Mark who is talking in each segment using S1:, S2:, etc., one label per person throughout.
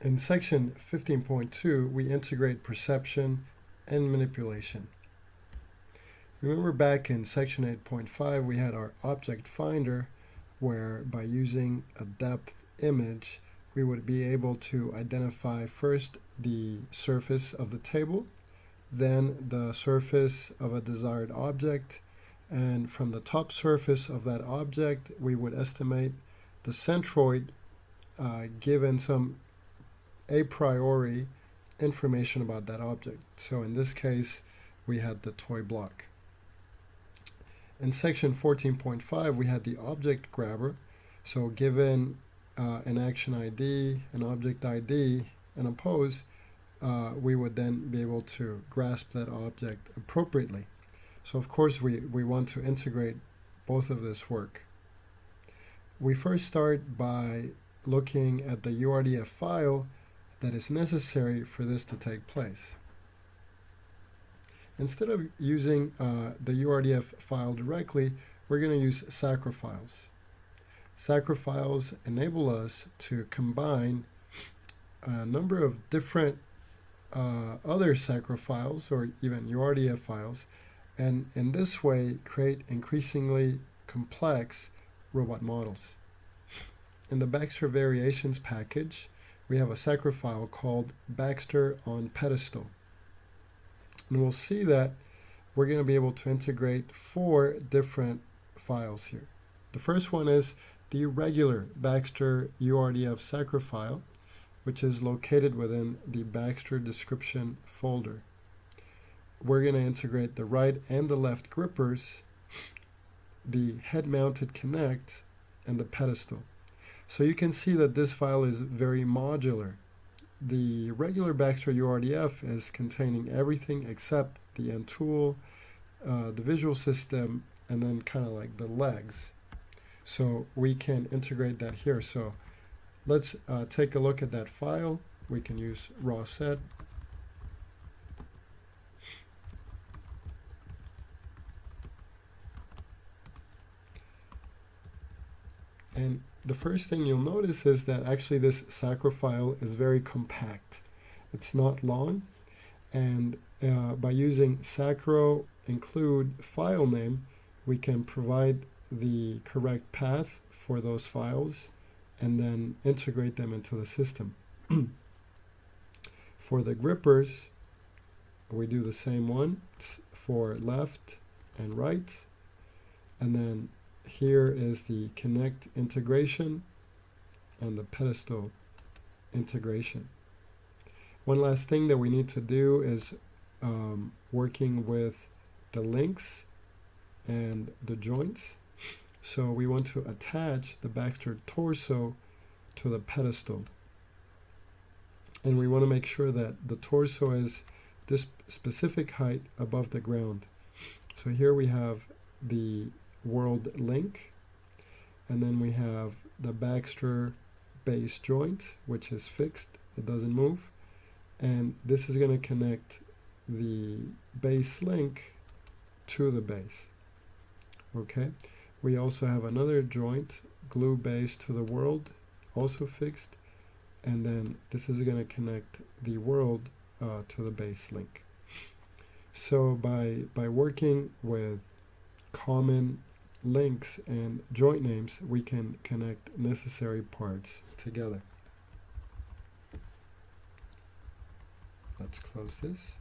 S1: In section 15.2, we integrate perception and manipulation. Remember back in section 8.5, we had our object finder, where by using a depth image, we would be able to identify first the surface of the table, then the surface of a desired object, and from the top surface of that object, we would estimate the centroid given some a priori information about that object. So in this case, we had the toy block. In section 14.5, we had the object grabber. So given an action ID, an object ID, and a pose, we would then be able to grasp that object appropriately. So of course, we want to integrate both of this work. We first start by looking at the URDF file that is necessary for this to take place. Instead of using the URDF file directly, we're going to use Sacra files. Sacra files enable us to combine a number of different other Sacra files or even URDF files, and in this way create increasingly complex robot models. In the Baxter Variations package, we have a Sacra file called Baxter on Pedestal. And we'll see that we're going to be able to integrate 4 different files here. The first one is the regular Baxter URDF Sacra file, which is located within the Baxter description folder. We're going to integrate the right and the left grippers, the head-mounted connect, and the pedestal. So you can see that this file is very modular. The regular Baxter URDF is containing everything except the end tool, the visual system, and then kind of like the legs. So we can integrate that here. So let's take a look at that file. We can use raw set. And the first thing you'll notice is that actually this Sacra file is very compact. It's not long, and by using Sacra include file name, we can provide the correct path for those files and then integrate them into the system. For the grippers, we do the same one for left and right, and then here is the connect integration and the pedestal integration. One last thing that we need to do is working with the links and the joints. So we want to attach the Baxter torso to the pedestal. And we want to make sure that the torso is this specific height above the ground. So here we have the world link, and then we have the Baxter base joint, which is fixed, it doesn't move, and this is going to connect the base link to the base. Okay, we also have another joint, glue base to the world, also fixed, and then this is going to connect the world to the base link. So by working with common links and joint names, we can connect necessary parts together. Let's close this.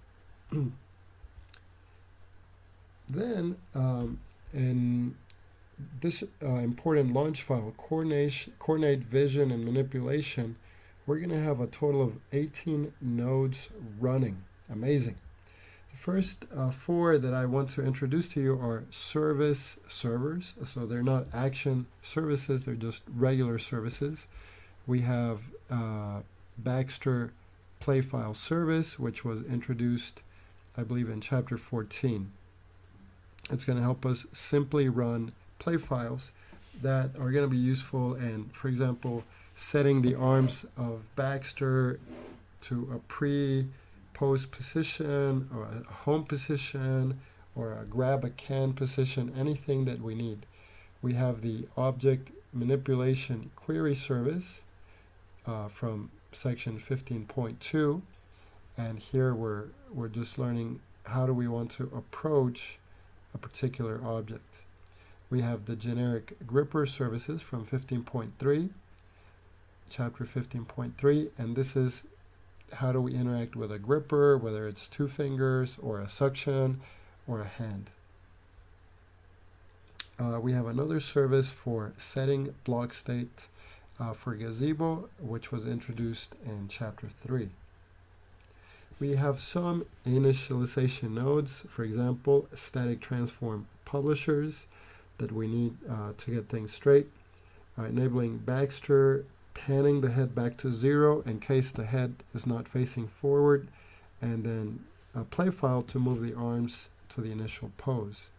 S1: Then in this important launch file, coordinate vision and manipulation, we're going to have a total of 18 nodes running. Amazing. The first 4 that I want to introduce to you are service servers. So they're not action services, they're just regular services. We have Baxter Play File Service, which was introduced, I believe, in chapter 14. It's going to help us simply run play files that are going to be useful in, for example, setting the arms of Baxter to a pre-pose position or a home position or a grab a can position, anything that we need. We have the object manipulation query service from section 15.2, and here we're just learning how do we want to approach a particular object. We have the generic gripper services from 15.3, chapter 15.3, and this is how do we interact with a gripper, whether it's 2 fingers or a suction or a hand. We have another service for setting block state for Gazebo, which was introduced in chapter 3. We have some initialization nodes, for example, static transform publishers that we need to get things straight, enabling Baxter, panning the head back to 0 in case the head is not facing forward, and then a play file to move the arms to the initial pose.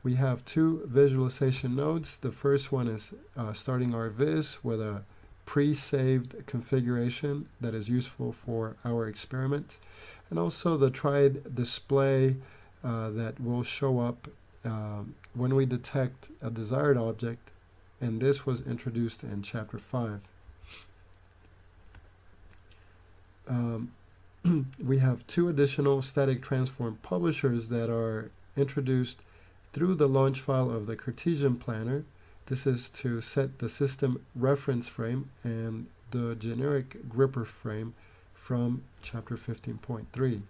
S1: We have 2 visualization nodes. The first one is starting our viz with a pre-saved configuration that is useful for our experiment, and also the tried display that will show up when we detect a desired object, and this was introduced in chapter 5. We have 2 additional static transform publishers that are introduced through the launch file of the Cartesian planner. This is to set the system reference frame and the generic gripper frame from chapter 15.3.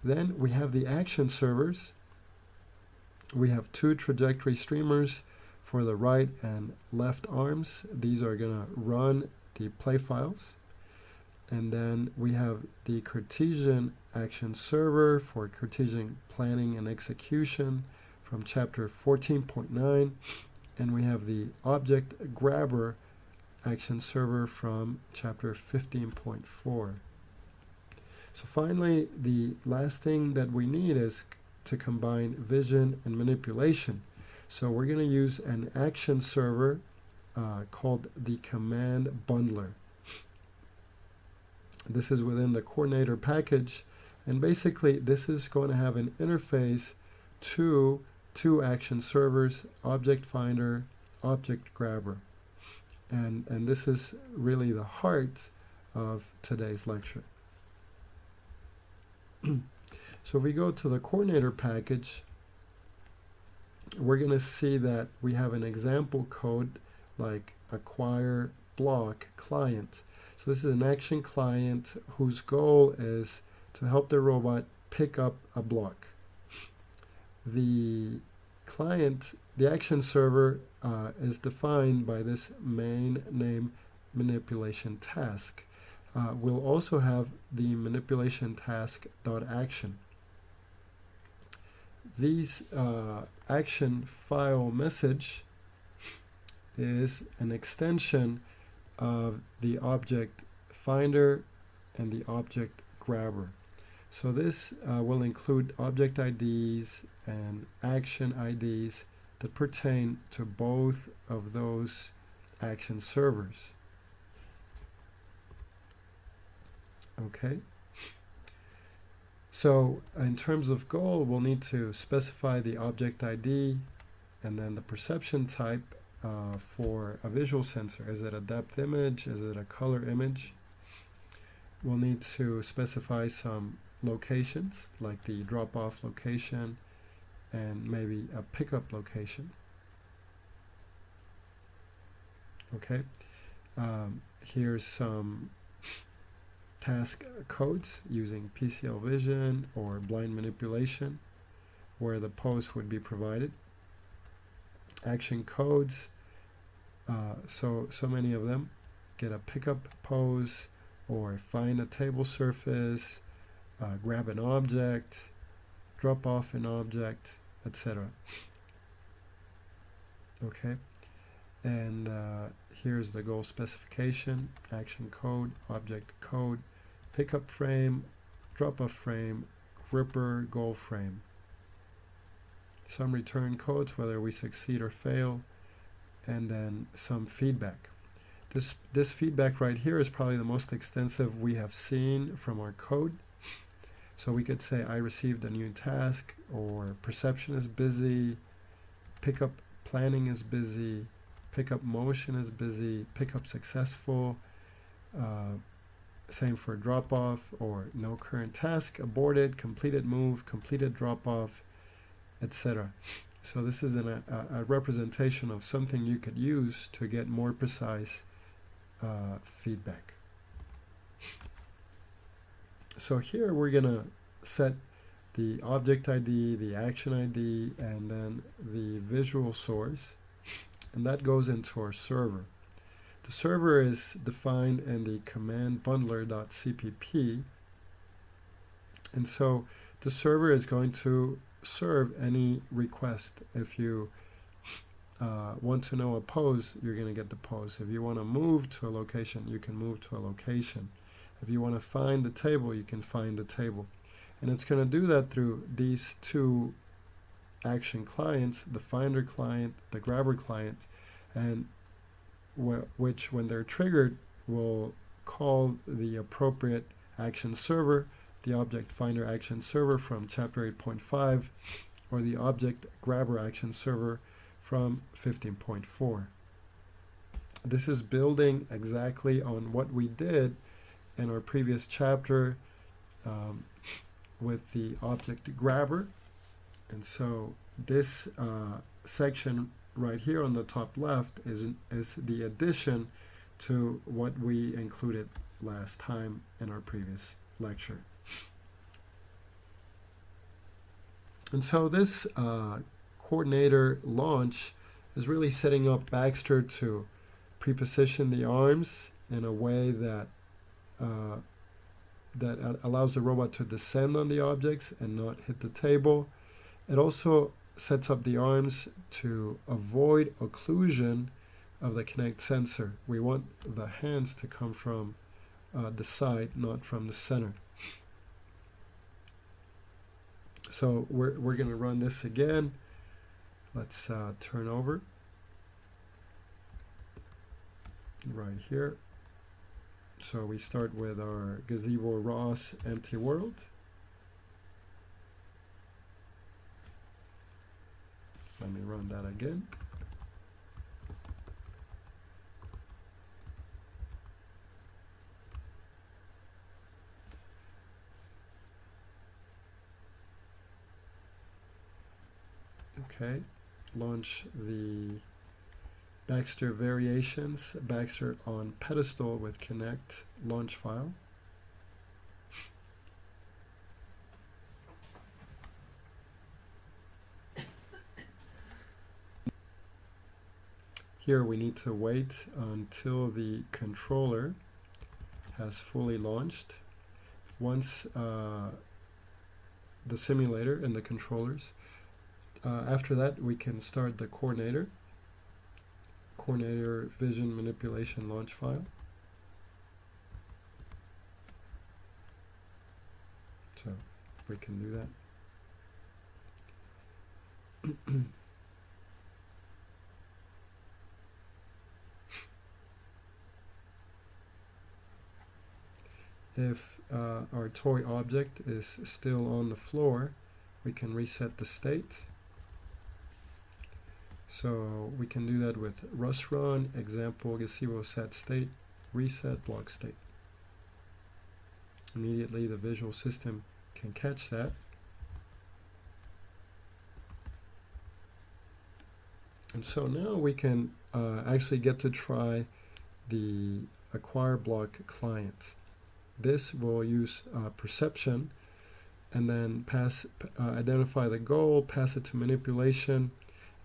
S1: Then we have the action servers. We have 2 trajectory streamers for the right and left arms. These are going to run the play files. And then we have the Cartesian action server for Cartesian planning and execution from chapter 14.9. And we have the object grabber action server from chapter 15.4. So finally, the last thing that we need is to combine vision and manipulation. So we're going to use an action server called the command bundler. This is within the coordinator package, and basically this is going to have an interface to 2 action servers, object finder, object grabber. And this is really the heart of today's lecture. So if we go to the coordinator package, we're going to see that we have an example code like acquire block client. So this is an action client whose goal is to help the robot pick up a block. The client, the action server, is defined by this main name manipulation task. We'll also have the manipulation task.action. These action file message is an extension of the object finder and the object grabber. So this will include object IDs and action IDs that pertain to both of those action servers. Okay. So in terms of goal, we'll need to specify the object ID and then the perception type for a visual sensor. Is it a depth image? Is it a color image? We'll need to specify some locations like the drop-off location and maybe a pickup location. Okay. Here's some task codes using PCL vision or blind manipulation where the pose would be provided. Action codes, so many of them. Get a pickup pose or find a table surface, grab an object, drop off an object, etc. Okay, and here's the goal specification, action code, object code, pickup frame, drop-off frame, gripper, goal frame. Some return codes, whether we succeed or fail, and then some feedback. This feedback right here is probably the most extensive we have seen from our code. So we could say, I received a new task, or perception is busy, pickup planning is busy, pickup motion is busy, pickup successful, Same for drop off or no current task, aborted, completed move, completed drop off, etc. So this is a representation of something you could use to get more precise feedback. So here we're gonna set the object ID, the action ID, and then the visual source, and that goes into our server. The server is defined in the command bundler.cpp, and so the server is going to serve any request. If you want to know a pose, you're going to get the pose. If you want to move to a location, you can move to a location. If you want to find the table, you can find the table. And it's going to do that through these two action clients, the finder client, the grabber client, and which, when they're triggered, will call the appropriate action server, the object finder action server from chapter 8.5, or the object grabber action server from 15.4. This is building exactly on what we did in our previous chapter with the object grabber. And so this section right here on the top left is the addition to what we included last time in our previous lecture. And so this coordinator launch is really setting up Baxter to preposition the arms in a way that that allows the robot to descend on the objects and not hit the table. It also sets up the arms to avoid occlusion of the Kinect sensor. We want the hands to come from the side, not from the center. So we're going to run this again. Let's turn over right here. So we start with our Gazebo ROS empty world. Let me run that again. Okay, launch the Baxter Variations, Baxter on pedestal with Kinect launch file. Here we need to wait until the controller has fully launched. Once the simulator and the controllers, after that we can start the coordinator vision manipulation launch file. So we can do that. If our toy object is still on the floor, we can reset the state. So we can do that with RusRun, example, Gazebo set state, reset block state. Immediately the visual system can catch that. And so now we can actually get to try the acquire block client. This will use perception and then identify the goal, pass it to manipulation,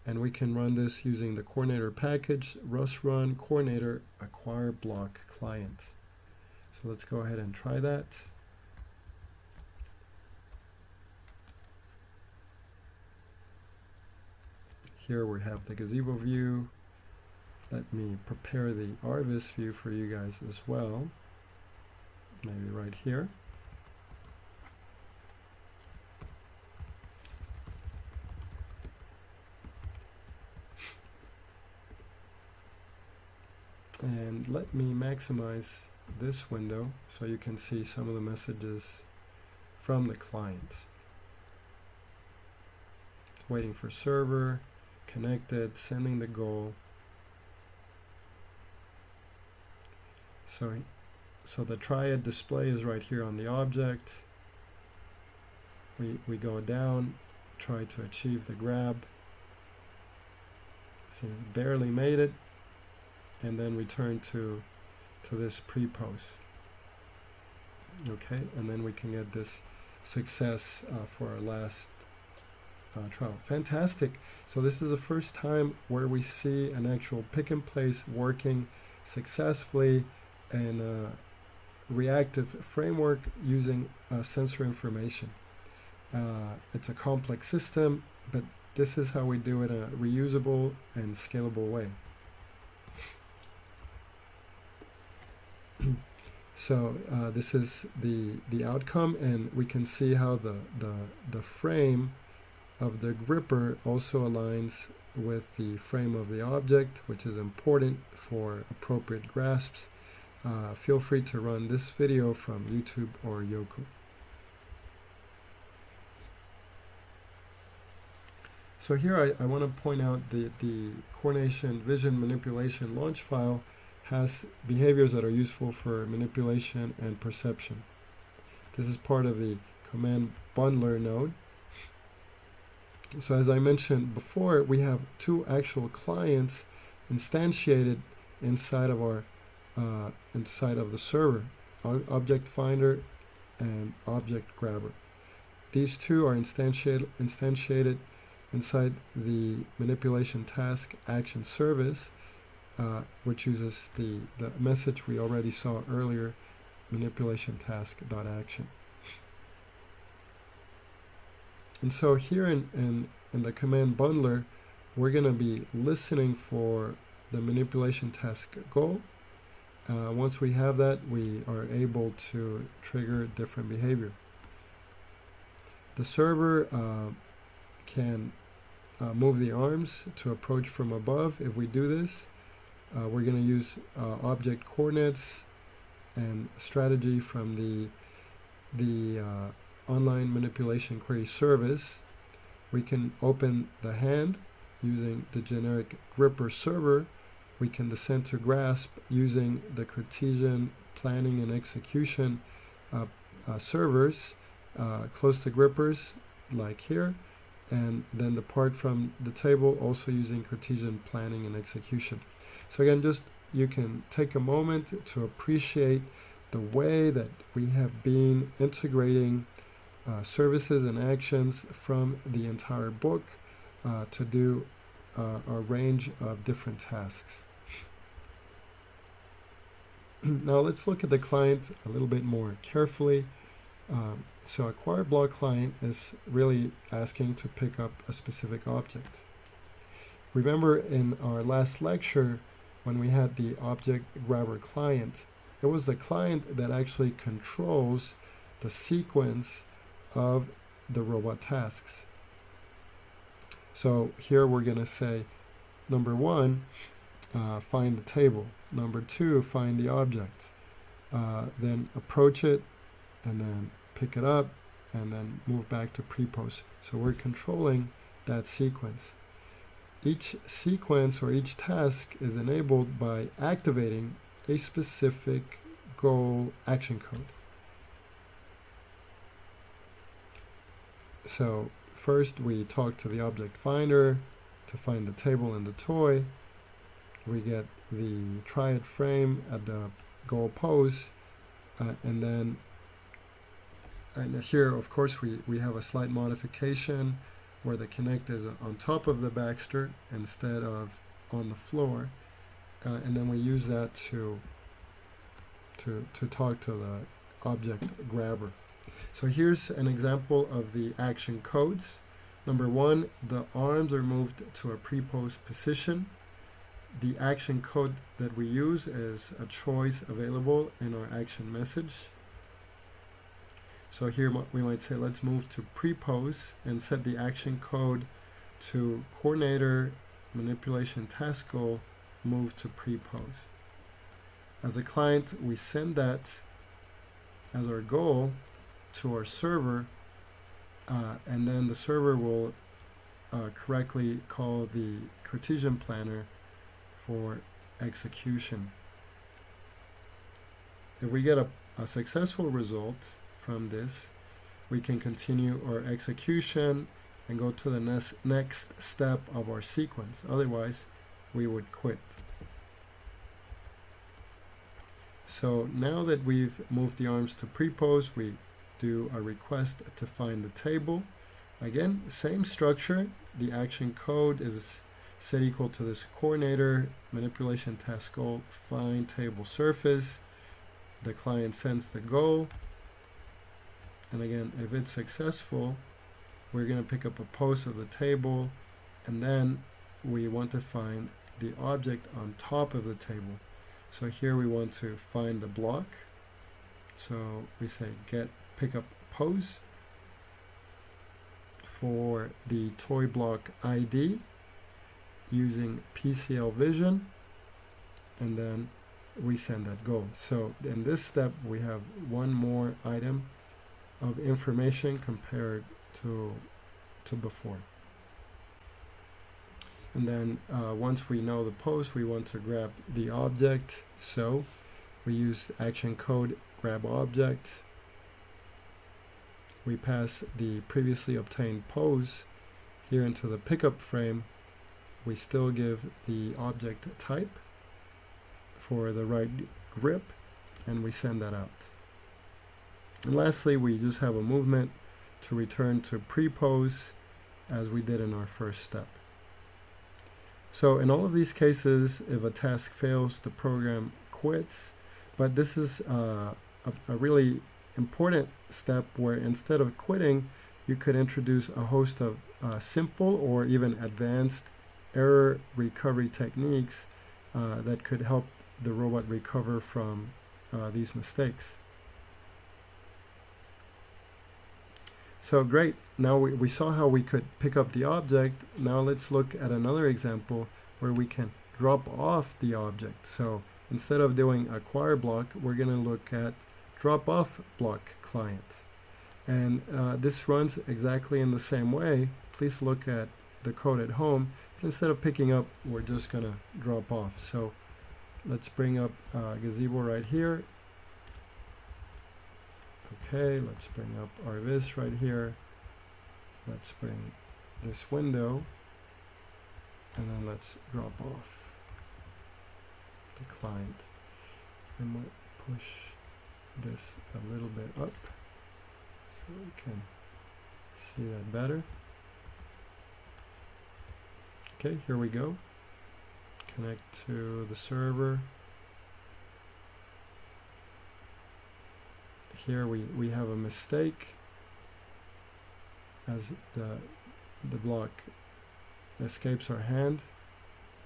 S1: and we can run this using the coordinator package, RusRun coordinator acquire block client. So let's go ahead and try that. Here we have the Gazebo view. Let me prepare the Arvis view for you guys as well. Maybe right here. And let me maximize this window so you can see some of the messages from the client. Waiting for server, connected, sending the goal. So So the triad display is right here on the object. We go down, try to achieve the grab. So barely made it, and then return to this pre-pose. Okay, and then we can get this success for our last trial. Fantastic. So this is the first time where we see an actual pick and place working successfully in a reactive framework using sensor information. It's a complex system, but this is how we do it in a reusable and scalable way. So this is the outcome, and we can see how the frame of the gripper also aligns with the frame of the object, which is important for appropriate grasps. Feel free to run this video from YouTube or Yoku. So here I want to point out the coordination vision manipulation launch file has behaviors that are useful for manipulation and perception. This is part of the command bundler node. So as I mentioned before, we have two actual clients instantiated inside of our inside of the server, Object Finder and Object Grabber. These two are instantiated inside the manipulation task action service, which uses the message we already saw earlier, manipulation task.action. And so here in the command bundler, we're going to be listening for the manipulation task goal. Once we have that, we are able to trigger different behavior. The server can move the arms to approach from above. If we do this, we're going to use object coordinates and strategy from the online manipulation query service. We can open the hand using the generic gripper server. We can descend to grasp using the Cartesian planning and execution servers close to grippers, like here, and then depart from the table also using Cartesian planning and execution. So again, just you can take a moment to appreciate the way that we have been integrating services and actions from the entire book to do a range of different tasks. Now let's look at the client a little bit more carefully. So acquire block client is really asking to pick up a specific object. Remember in our last lecture when we had the object grabber client, it was the client that actually controls the sequence of the robot tasks. So here we're going to say, number one, find the table. Number two, find the object. Then approach it, and then pick it up, and then move back to pre-pose. So we're controlling that sequence. Each sequence or each task is enabled by activating a specific goal action code. So first we talk to the object finder to find the table and the toy. We get the triad frame at the goal pose, and here of course we have a slight modification where the connect is on top of the Baxter instead of on the floor, and then we use that to talk to the object grabber. So here's an example of the action codes. Number one, the arms are moved to a pre-pose position. The action code that we use is a choice available in our action message. So here we might say, let's move to pre-pose and set the action code to coordinator manipulation task goal, move to pre-pose. As a client, we send that as our goal to our server, and then the server will correctly call the Cartesian planner for execution. if we get a successful result from this, we can continue our execution and go to the next step of our sequence. Otherwise, we would quit. So now that we've moved the arms to pre-pose, we do a request to find the table. Again, same structure. The action code is set equal to this coordinator, manipulation task goal, find table surface. The client sends the goal. And again, if it's successful, we're going to pick up a pose of the table, and then we want to find the object on top of the table. So here we want to find the block. So we say get pickup pose for the toy block ID using PCL Vision, and then we send that goal. So in this step, we have one more item of information compared to before. And then once we know the pose, we want to grab the object. So we use action code grab object. We pass the previously obtained pose here into the pickup frame. We still give the object type for the right grip, and we send that out. And lastly, we just have a movement to return to pre-pose as we did in our first step. So in all of these cases, if a task fails, the program quits. But this is a really important step where instead of quitting, you could introduce a host of simple or even advanced error recovery techniques that could help the robot recover from these mistakes. So great, now we saw how we could pick up the object. Now let's look at another example where we can drop off the object. So instead of doing acquire block, we're going to look at drop off block client. And this runs exactly in the same way. Please look at the code at home. Instead of picking up, we're just going to drop off. So let's bring up Gazebo right here. Okay, let's bring up Arvis right here. Let's bring this window, and then let's drop off the client. I might push this a little bit up so we can see that better. Okay, here we go. Connect to the server. Here we have a mistake as the block escapes our hand.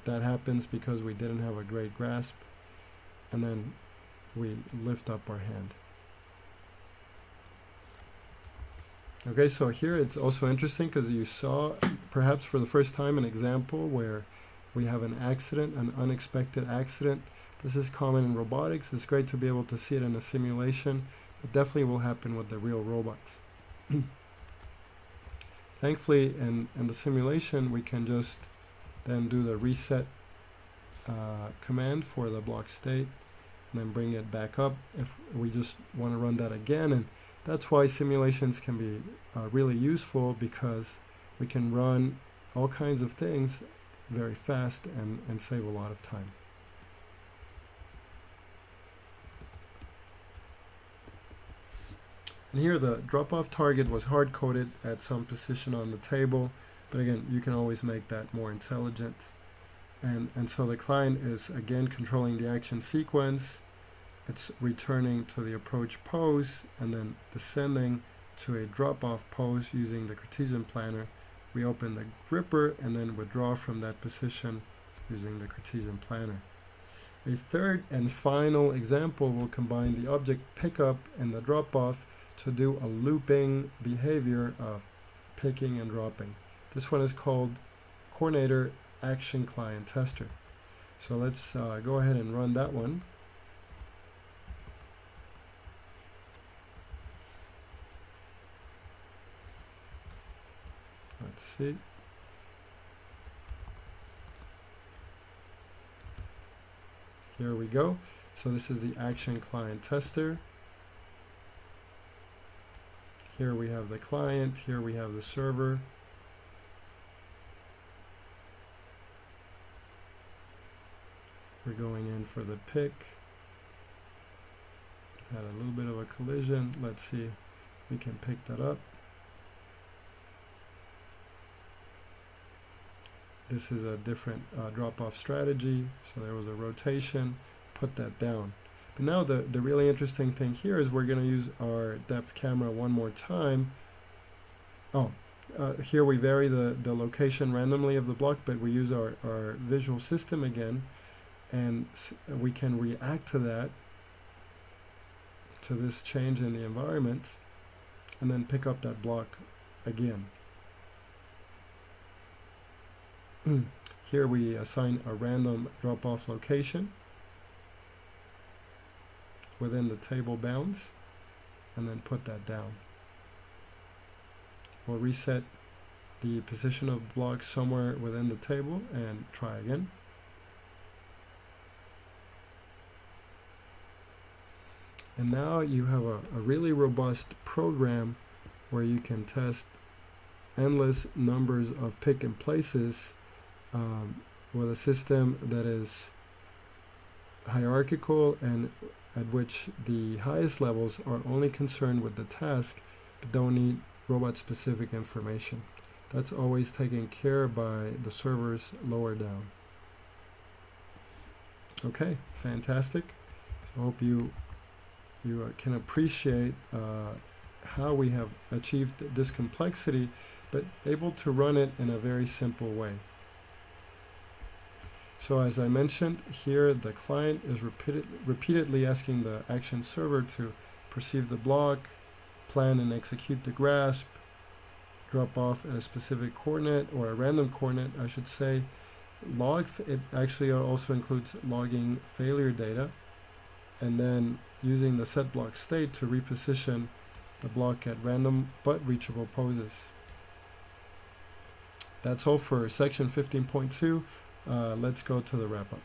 S1: That happens because we didn't have a great grasp, and then we lift up our hand. Okay, so here it's also interesting because you saw perhaps for the first time an example where we have an accident, an unexpected accident. This is common in robotics. It's great to be able to see it in a simulation. It definitely will happen with the real robots. Thankfully, in the simulation, we can just then do the reset command for the block state and then bring it back up if we just want to run that again. And that's why simulations can be really useful, because we can run all kinds of things very fast and save a lot of time. And here the drop-off target was hard-coded at some position on the table, but again, you can always make that more intelligent. And so the client is again controlling the action sequence. It's returning to the approach pose and then descending to a drop-off pose using the Cartesian planner. We open the gripper and then withdraw from that position using the Cartesian planner. A third and final example will combine the object pickup and the drop-off to do a looping behavior of picking and dropping. This one is called Coordinator Action Client Tester. So let's go ahead and run that one. Let's see. Here we go. So this is the action client tester. Here we have the client, here we have the server. We're going in for the pick. Had a little bit of a collision. Let's see if we can pick that up. This is a different drop-off strategy. So there was a rotation, put that down. But now the really interesting thing here is we're going to use our depth camera one more time. Here we vary the location randomly of the block, but we use our visual system again, and we can react to that, to this change in the environment, and then pick up that block again. Here we assign a random drop-off location within the table bounds, and then put that down. We'll reset the position of block somewhere within the table and try again. And now you have a really robust program where you can test endless numbers of pick and places with a system that is hierarchical and at which the highest levels are only concerned with the task but don't need robot-specific information. That's always taken care by the servers lower down. Okay, fantastic. So I hope you can appreciate how we have achieved this complexity, but able to run it in a very simple way. So as I mentioned here, the client is repeatedly asking the action server to perceive the block, plan and execute the grasp, drop off at a specific coordinate, or a random coordinate, I should say. It actually also includes logging failure data, and then using the set block state to reposition the block at random but reachable poses. That's all for section 15.2. Let's go to the wrap-up.